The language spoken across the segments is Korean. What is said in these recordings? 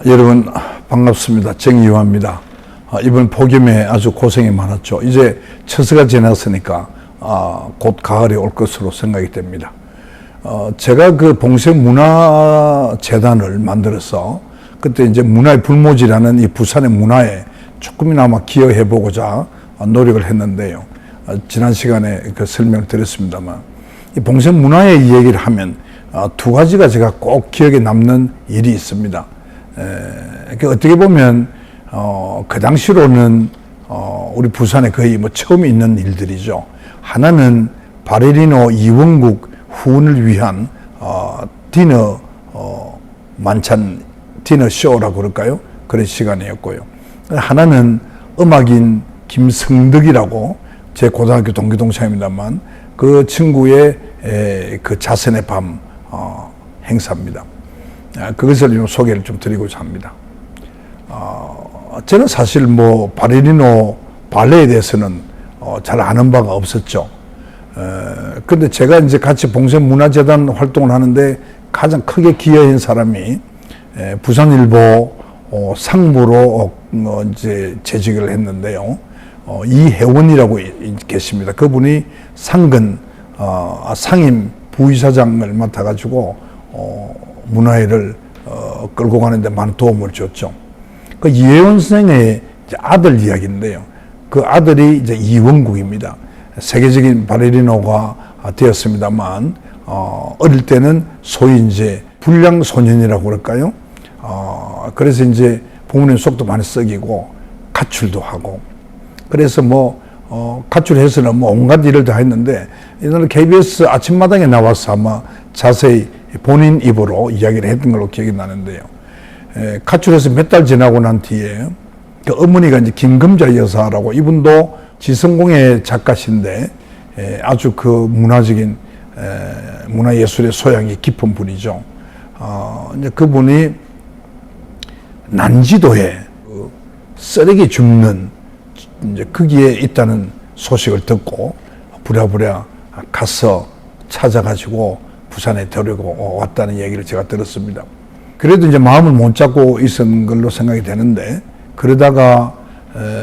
여러분 반갑습니다. 정의화입니다. 이번 폭염에 아주 고생이 많았죠. 이제 처서가 지났으니까 곧 가을이 올 것으로 생각이 됩니다. 제가 그 봉쇄문화재단을 만들어서 그때 이제 문화의 불모지라는 이 부산의 문화에 조금이나마 기여해보고자 노력을 했는데요. 지난 시간에 그 설명을 드렸습니다만, 이 봉쇄문화의 얘기를 하면 두 가지가 제가 꼭 기억에 남는 일이 있습니다. 어떻게 보면 그 당시로는 우리 부산에 거의 뭐 처음 있는 일들이죠. 하나는 바레리노 이원국 후원을 위한 디너 만찬 디너 쇼라고 그럴까요? 그런 시간이었고요. 하나는 음악인 김성덕이라고 제 고등학교 동기 동창입니다만 그 친구의 그 자선의 밤 행사입니다. 그것을 좀 소개를 좀 드리고자 합니다. 저는 사실 뭐 바레리노 발레에 대해서는 잘 아는 바가 없었죠. 근데 제가 이제 같이 봉쇄문화재단 활동을 하는데 가장 크게 기여한 사람이 부산일보 상무로 이제 재직을 했는데요. 이혜원이라고 계십니다. 그분이 상근 상임 부이사장을 맡아가지고 문화회를 끌고 가는데 많은 도움을 줬죠. 그 이혜원 선생의 아들 이야기인데요. 그 아들이 이제 이원국입니다. 세계적인 바레리노가 되었습니다만, 어릴 때는 소위 이제 불량 소년이라고 그럴까요? 그래서 이제 부모님 속도 많이 썩이고 가출도 하고, 그래서 가출해서는 온갖 일을 다 했는데, 이날 KBS 아침마당에 나와서 아마 자세히 본인 입으로 이야기를 했던 걸로 기억이 나는데요. 가출해서 몇 달 지나고 난 뒤에 그 어머니가 이제 김금자 여사라고, 이분도 지성공예 작가신데 아주 그 문화적인 문화예술의 소양이 깊은 분이죠. 이제 그분이 난지도에 쓰레기 줍는 이제 거기에 있다는 소식을 듣고 부랴부랴 가서 찾아가지고 부산에 데리고 왔다는 얘기를 제가 들었습니다. 그래도 이제 마음을 못 잡고 있었던 걸로 생각이 되는데, 그러다가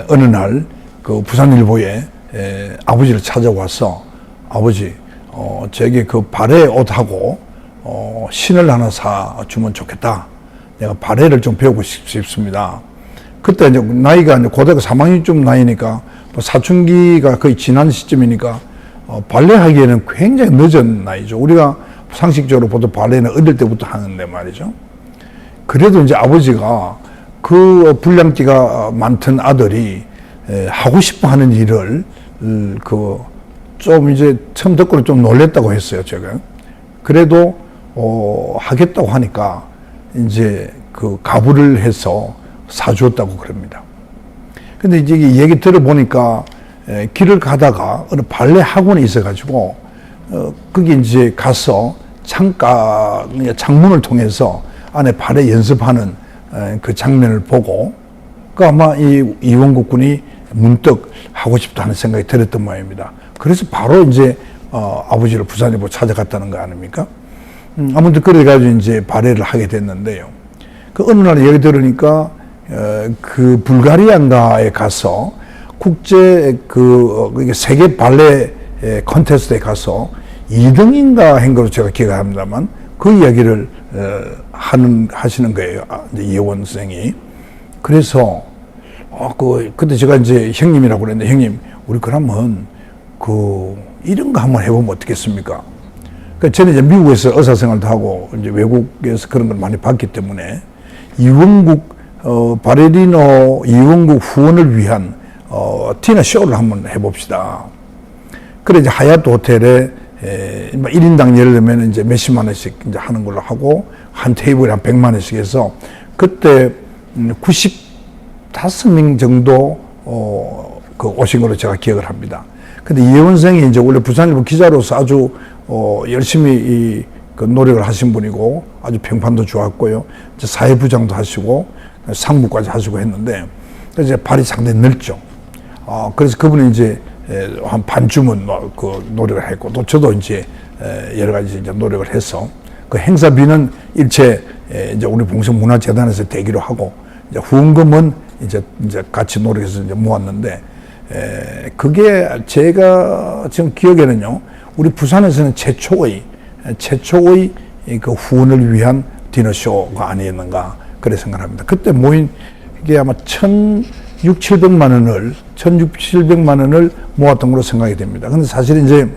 어느 날 그 부산일보에 아버지를 찾아와서, 아버지 제게 그 바레 옷하고 신을 하나 사주면 좋겠다. 내가 바레를 좀 배우고 싶습니다. 그때 이제 나이가 이제 고등학교 3학년쯤 나이니까 사춘기가 거의 지난 시점이니까 발레 하기에는 굉장히 늦은 나이죠. 우리가 상식적으로 보통 발레는 어릴 때부터 하는데 말이죠. 그래도 이제 아버지가 그 불량기가 많던 아들이 하고 싶어 하는 일을 좀 이제 처음 듣고는 좀 놀랬다고 했어요, 제가. 그래도 하겠다고 하니까 이제 그 가부를 해서 사주었다고 그럽니다. 근데 이제 이 얘기 들어보니까 길을 가다가 어느 발레 학원에 있어가지고 거기 이제 가서 창문을 통해서 안에 발레 연습하는 그 장면을 보고 그 아마 이 이원국 군이 문득 하고 싶다 하는 생각이 들었던 모양입니다. 그래서 바로 이제 아버지를 부산일보 찾아갔다는 거 아닙니까? 아무튼 그래가지고 이제 발레를 하게 됐는데요. 그 어느 날 얘기 들으니까 그 불가리아인가에 가서 국제 세계 발레 콘테스트에 가서 2등인가 한 걸로 제가 기억합니다만 그 이야기를 하시는 거예요. 이혜원 선생이. 그래서 그때 제가 이제 형님이라고 그랬는데, 형님 우리 그러면 이런 거 한번 해보면 어떻겠습니까? 그러니까 저는 이제 미국에서 의사생활도 하고 이제 외국에서 그런 걸 많이 봤기 때문에 이원국 바레리노 이원국 후원을 위한 디너 쇼를 한번 해봅시다. 그래 이제 하얏트 호텔에 1인당 예를 들면 이제 몇십만 원씩 이제 하는 걸로 하고 한 테이블에 한 100만 원씩 해서 그때 95명 정도 오신 걸로 제가 기억을 합니다. 근데 이혜원 선생이 이제 원래 부산일보 기자로서 아주 열심히 그 노력을 하신 분이고 아주 평판도 좋았고요. 이제 사회부장도 하시고 상무까지 하시고 했는데 이제 발이 상당히 넓죠. 그래서 그분이 이제 한 반쯤은 그 노력을 했고 또 저도 이제 여러 가지 이제 노력을 해서 그 행사비는 일체 이제 우리 봉성문화재단에서 대기로 하고 이제 후원금은 이제 같이 노력해서 이제 모았는데 그게 제가 지금 기억에는요 우리 부산에서는 최초의 그 후원을 위한 디너쇼가 아니었는가 그래 생각합니다. 그때 모인 이게 아마 1,600~700만 원을 모았던 걸로 생각이 됩니다. 근데 사실 이제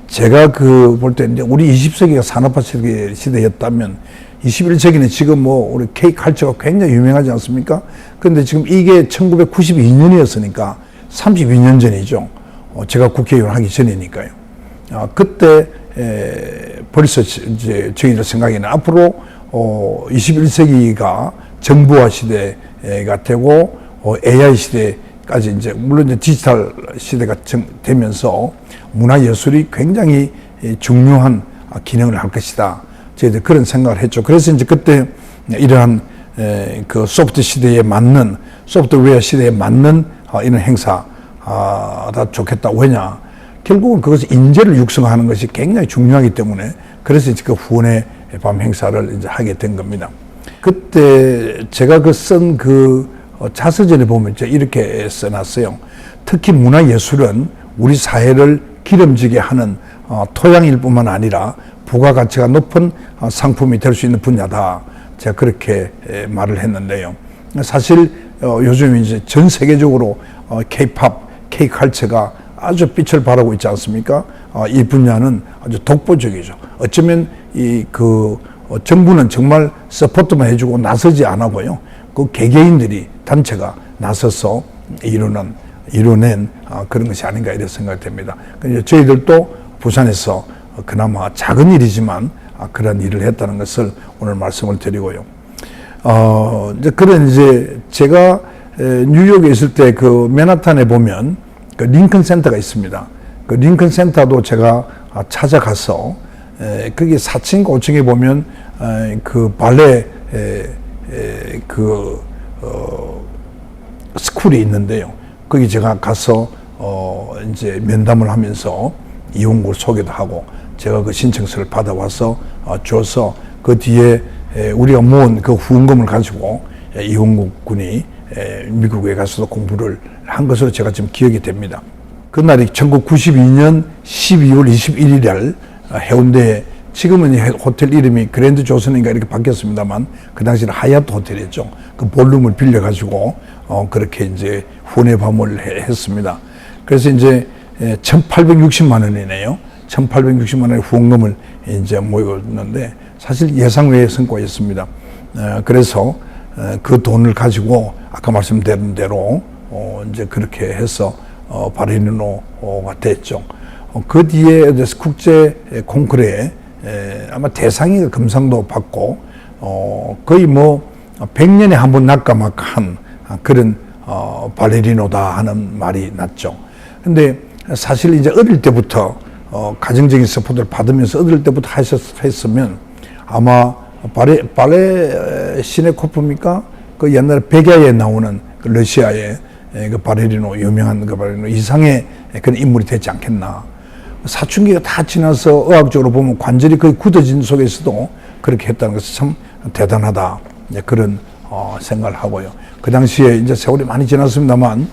제가 볼 때 이제 우리 20세기가 산업화 시대였다면 21세기는 지금 뭐 우리 K컬처가 굉장히 유명하지 않습니까? 그런데 지금 이게 1992년이었으니까 32년 전이죠. 제가 국회의원 하기 전이니까요. 그때 벌써 이제 저희들 생각에는 앞으로 21세기가 정보화 시대가 되고 AI 시대까지 이제 물론 이제 디지털 시대가 되면서 문화예술이 굉장히 중요한 기능을 할 것이다. 저희들 그런 생각을 했죠. 그래서 이제 그때 이러한 그 소프트 시대에 맞는 소프트웨어 시대에 맞는 이런 행사가 좋겠다. 왜냐? 결국은 그것이 인재를 육성하는 것이 굉장히 중요하기 때문에 그래서 이제 그 후원의 밤 행사를 이제 하게 된 겁니다. 그때 제가 쓴 자서전에 보면 이렇게 써놨어요. 특히 문화예술은 우리 사회를 기름지게 하는 토양일 뿐만 아니라 부가가치가 높은 상품이 될 수 있는 분야다. 제가 그렇게 말을 했는데요. 사실 요즘 이제 전 세계적으로 K-팝, K-컬처가 아주 빛을 발하고 있지 않습니까? 이 분야는 아주 독보적이죠. 어쩌면 정부는 정말 서포트만 해주고 나서지 않아고요. 그 개개인들이 단체가 나서서 이뤄낸 그런 것이 아닌가 이런 생각이 됩니다. 저희들도 부산에서 그나마 작은 일이지만 그런 일을 했다는 것을 오늘 말씀을 드리고요. 이제 제가 뉴욕에 있을 때 그 맨하탄에 보면 그 링컨 센터가 있습니다. 그 링컨 센터도 제가 찾아가서 거기 4층, 5층에 보면 그 발레 스쿨이 있는데요. 거기 제가 가서 이제 면담을 하면서 이용국을 소개도 하고 제가 그 신청서를 받아와서 줘서 그 뒤에 우리가 모은 그 후원금을 가지고 이용국 군이 미국에 가서도 공부를 한 것으로 제가 지금 기억이 됩니다. 그날이 1992년 12월 21일 날 해운대에 지금은 호텔 이름이 그랜드 조선인가 이렇게 바뀌었습니다만 그 당시는 하얏트 호텔이었죠. 그 볼룸을 빌려가지고 그렇게 이제 후원의 밤을 했습니다. 그래서 이제 1,860만 원이네요. 1,860만 원의 후원금을 이제 모였는데 사실 예상 외의 성과였습니다. 그래서 그 돈을 가지고 아까 말씀드린 대로 이제 그렇게 해서 발레리노가 됐죠. 그 뒤에 국제 콩쿠르에 아마 대상이 금상도 받고 거의 뭐 100년에 한 번 낙가막한 그런 발레리노다 하는 말이 났죠. 근데 사실 이제 어릴 때부터 가정적인 서포트를 받으면서 어릴 때부터 했으면 아마 발레 시네코프입니까? 그 옛날에 백야에 나오는 그 러시아의 그 발레리노 유명한 그 발레리노 이상의 그런 인물이 되지 않겠나. 사춘기가 다 지나서 의학적으로 보면 관절이 거의 굳어진 속에서도 그렇게 했다는 것은 참 대단하다. 그런 생각을 하고요. 그 당시에 이제 세월이 많이 지났습니다만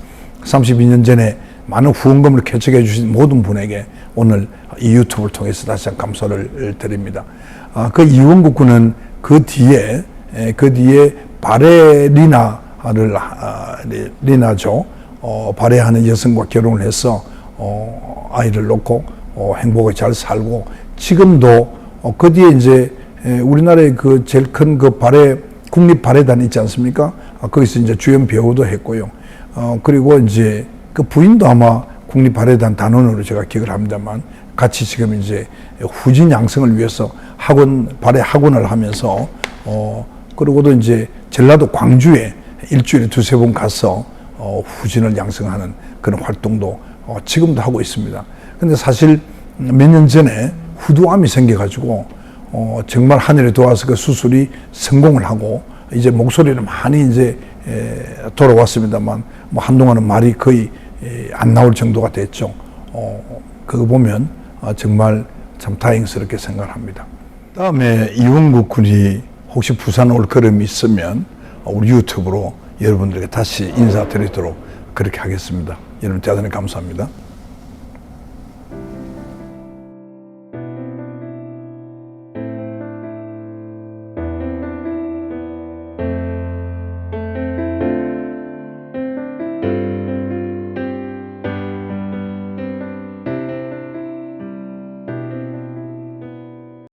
32년 전에 많은 후원금을 개척해 주신 모든 분에게 오늘 이 유튜브를 통해서 다시 한번 감사를 드립니다. 그 이원국 군은 그 뒤에 리나죠. 발레하는 여성과 결혼을 해서 아이를 놓고 행복하게 잘 살고 지금도 그 뒤에 이제 우리나라의 그 제일 큰 그 국립 발레단 있지 않습니까? 거기서 이제 주연 배우도 했고요. 그리고 이제 그 부인도 아마 국립 발레단 단원으로 제가 기억을 합니다만 같이 지금 이제 후진 양성을 위해서 발레 학원을 하면서 그리고도 이제 전라도 광주에 일주일에 2~3번 가서 후진을 양성하는 그런 활동도 지금도 하고 있습니다. 근데 사실 몇 년 전에 후두암이 생겨가지고 정말 하늘에 도와서 그 수술이 성공을 하고 이제 목소리는 많이 이제 돌아왔습니다만 뭐 한동안은 말이 거의 안 나올 정도가 됐죠. 그거 보면 정말 참 다행스럽게 생각합니다. 다음에 이원국 군이 혹시 부산 올 걸음이 있으면 우리 유튜브로 여러분들에게 다시 인사드리도록 그렇게 하겠습니다. 여러분 대단히 감사합니다.